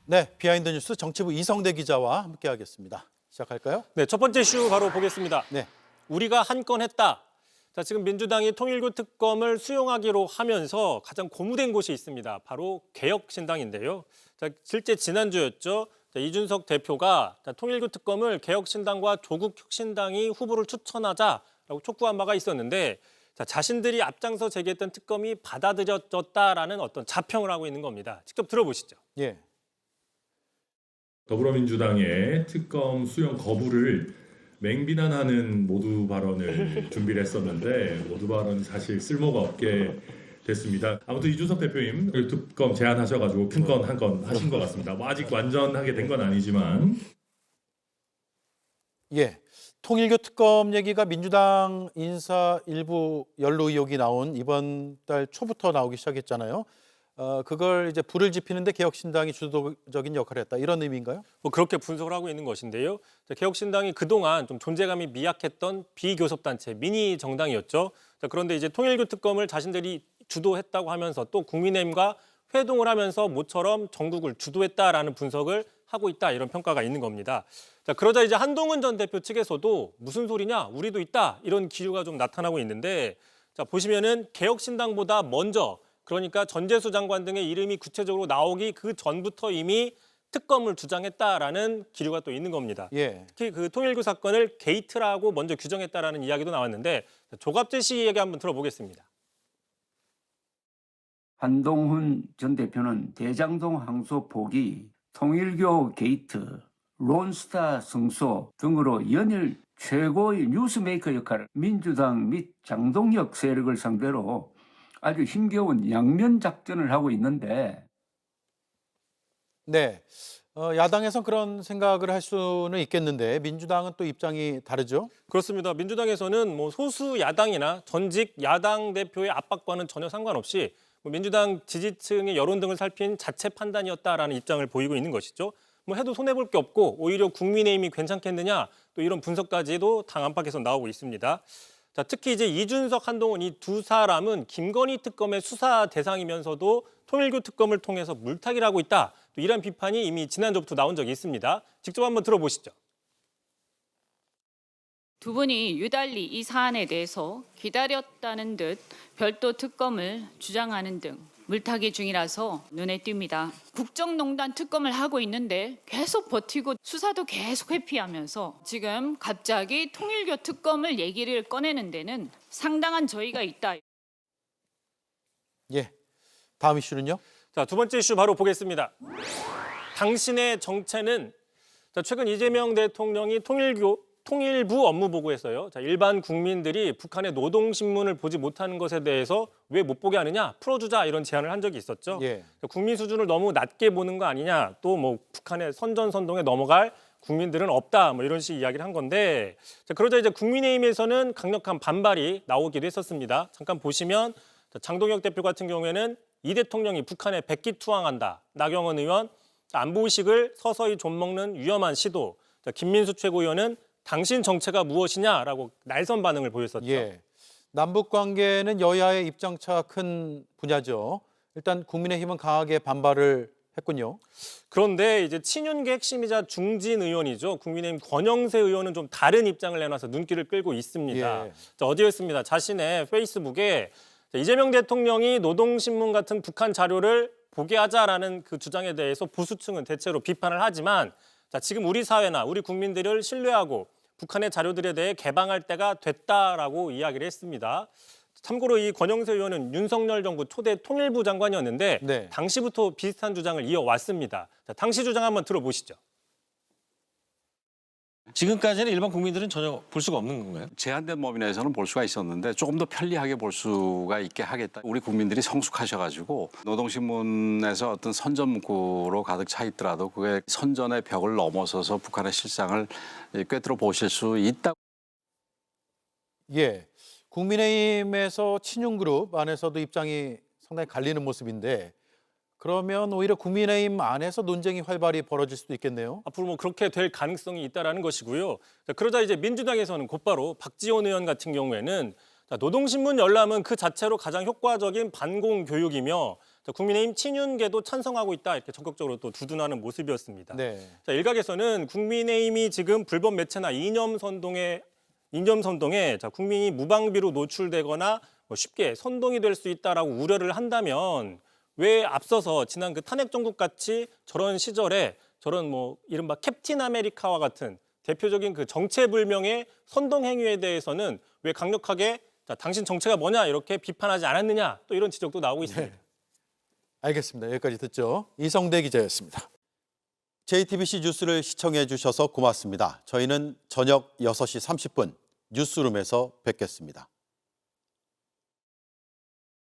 네, 비하인드 뉴스 정치부 이성대 기자와 함께하겠습니다. 시작할까요? 네, 첫 번째 이슈 바로 보겠습니다. 네, 우리가 한 건 했다. 자, 지금 민주당이 통일교 특검을 수용하기로 하면서 가장 고무된 곳이 있습니다. 바로 개혁신당인데요. 자, 실제 지난주였죠. 자, 이준석 대표가 통일교 특검을 개혁신당과 조국혁신당이 후보를 추천하자라고 촉구한 바가 있었는데 자, 자신들이 앞장서 제기했던 특검이 받아들여졌다라는 어떤 자평을 하고 있는 겁니다. 직접 들어보시죠. 예, 더불어민주당의 특검 수용 거부를 맹비난하는 모두 발언을 준비를 했었는데 모두 발언이 사실 쓸모가 없게 됐습니다. 아무튼 이준석 대표님 특검 제안하셔가지고 큰 건 한 건 하신 것 같습니다. 뭐 아직 완전하게 된 건 아니지만 예. 통일교 특검 얘기가 민주당 인사 일부 연루 의혹이 나온 이번 달 초부터 나오기 시작했잖아요. 그걸 이제 불을 지피는데 개혁신당이 주도적인 역할을 했다. 이런 의미인가요? 뭐 그렇게 분석을 하고 있는 것인데요. 자, 개혁신당이 그동안 좀 존재감이 미약했던 비교섭단체, 미니 정당이었죠. 자, 그런데 이제 통일교 특검을 자신들이 주도했다고 하면서 또 국민의힘과 회동을 하면서 모처럼 전국을 주도했다라는 분석을 하고 있다 이런 평가가 있는 겁니다. 자, 그러자 이제 한동훈 전 대표 측에서도 무슨 소리냐, 우리도 있다 이런 기류가 좀 나타나고 있는데 자, 보시면은 개혁신당보다 먼저 그러니까 전재수 장관 등의 이름이 구체적으로 나오기 그 전부터 이미 특검을 주장했다라는 기류가 또 있는 겁니다. 예. 특히 그 통일교 사건을 게이트라고 먼저 규정했다라는 이야기도 나왔는데 조갑재 씨 얘기 한번 들어보겠습니다. 한동훈 전 대표는 대장동 항소 포기, 통일교 게이트, 론스타 승소 등으로 연일 최고의 뉴스메이커 역할을 민주당 및 장동혁 세력을 상대로 아주 힘겨운 양면 작전을 하고 있는데 네. 야당에선 그런 생각을 할 수는 있겠는데 민주당은 또 입장이 다르죠? 그렇습니다. 민주당에서는 뭐 소수 야당이나 전직 야당 대표의 압박과는 전혀 상관없이 뭐 민주당 지지층의 여론 등을 살핀 자체 판단이었다라는 입장을 보이고 있는 것이죠. 뭐 해도 손해볼 게 없고 오히려 국민의힘이 괜찮겠느냐 또 이런 분석까지도 당 안팎에서 나오고 있습니다. 자, 특히 이제 이준석, 한동훈 이 두 사람은 김건희 특검의 수사 대상이면서도 통일교 특검을 통해서 물타기를 하고 있다. 또 이런 비판이 이미 지난주부터 나온 적이 있습니다. 직접 한번 들어보시죠. 두 분이 유달리 이 사안에 대해서 기다렸다는 듯 별도 특검을 주장하는 등 물타기 중이라서 눈에 띕니다. 국정농단 특검을 하고 있는데 계속 버티고 수사도 계속 회피하면서 지금 갑자기 통일교 특검을 얘기를 꺼내는 데는 상당한 저희가 있다. 예. 다음 이슈는요? 자, 두 번째 이슈 바로 보겠습니다. 당신의 정체는 자, 최근 이재명 대통령이 통일부 업무보고에서요. 자, 일반 국민들이 북한의 노동신문을 보지 못하는 것에 대해서 왜 못 보게 하느냐 풀어주자 이런 제안을 한 적이 있었죠. 예. 국민 수준을 너무 낮게 보는 거 아니냐 또 뭐 북한의 선전선동에 넘어갈 국민들은 없다 뭐 이런 식 이야기를 한 건데 자, 그러자 이제 국민의힘에서는 강력한 반발이 나오기도 했었습니다. 잠깐 보시면 자, 장동혁 대표 같은 경우에는 이 대통령이 북한에 백기투항한다. 나경원 의원 안보의식을 서서히 좀먹는 위험한 시도. 자, 김민수 최고위원은 당신 정체가 무엇이냐라고 날선 반응을 보였었죠. 예. 남북 관계는 여야의 입장차 큰 분야죠. 일단 국민의힘은 강하게 반발을 했군요. 그런데 이제 친윤계 핵심이자 중진 의원이죠. 국민의힘 권영세 의원은 좀 다른 입장을 내놔서 눈길을 끌고 있습니다. 예. 자, 어제였습니다. 자신의 페이스북에 이재명 대통령이 노동신문 같은 북한 자료를 보게 하자라는 그 주장에 대해서 보수층은 대체로 비판을 하지만 자, 지금 우리 사회나 우리 국민들을 신뢰하고 북한의 자료들에 대해 개방할 때가 됐다라고 이야기를 했습니다. 참고로 이 권영세 의원은 윤석열 정부 초대 통일부 장관이었는데 네. 당시부터 비슷한 주장을 이어왔습니다. 자, 당시 주장 한번 들어보시죠. 지금까지는 일반 국민들은 전혀 볼 수가 없는 건가요? 제한된 범위 내에서는 볼 수가 있었는데 조금 더 편리하게 볼 수가 있게 하겠다. 우리 국민들이 성숙하셔가지고 노동신문에서 어떤 선전 문구로 가득 차 있더라도 그게 선전의 벽을 넘어서서 북한의 실상을 꿰뚫어 보실 수 있다. 예. 국민의힘에서 친윤그룹 안에서도 입장이 상당히 갈리는 모습인데 그러면 오히려 국민의힘 안에서 논쟁이 활발히 벌어질 수도 있겠네요. 앞으로 뭐 그렇게 될 가능성이 있다라는 것이고요. 자, 그러자 이제 민주당에서는 곧바로 박지원 의원 같은 경우에는 자, 노동신문 열람은 그 자체로 가장 효과적인 반공 교육이며 자, 국민의힘 친윤계도 찬성하고 있다 이렇게 적극적으로 또 두둔하는 모습이었습니다. 네. 자, 일각에서는 국민의힘이 지금 불법 매체나 이념 선동에 자, 국민이 무방비로 노출되거나 뭐 쉽게 선동이 될 수 있다라고 우려를 한다면 왜 앞서서 지난 그 탄핵 정국 같이 저런 시절에 저런 뭐 이른바 캡틴 아메리카와 같은 대표적인 그 정체불명의 선동 행위에 대해서는 왜 강력하게 자, 당신 정체가 뭐냐 이렇게 비판하지 않았느냐 또 이런 지적도 나오고 있습니다. 알겠습니다. 여기까지 듣죠. 이성대 기자였습니다. JTBC 뉴스를 시청해 주셔서 고맙습니다. 저희는 저녁 6시 30분 뉴스룸에서 뵙겠습니다.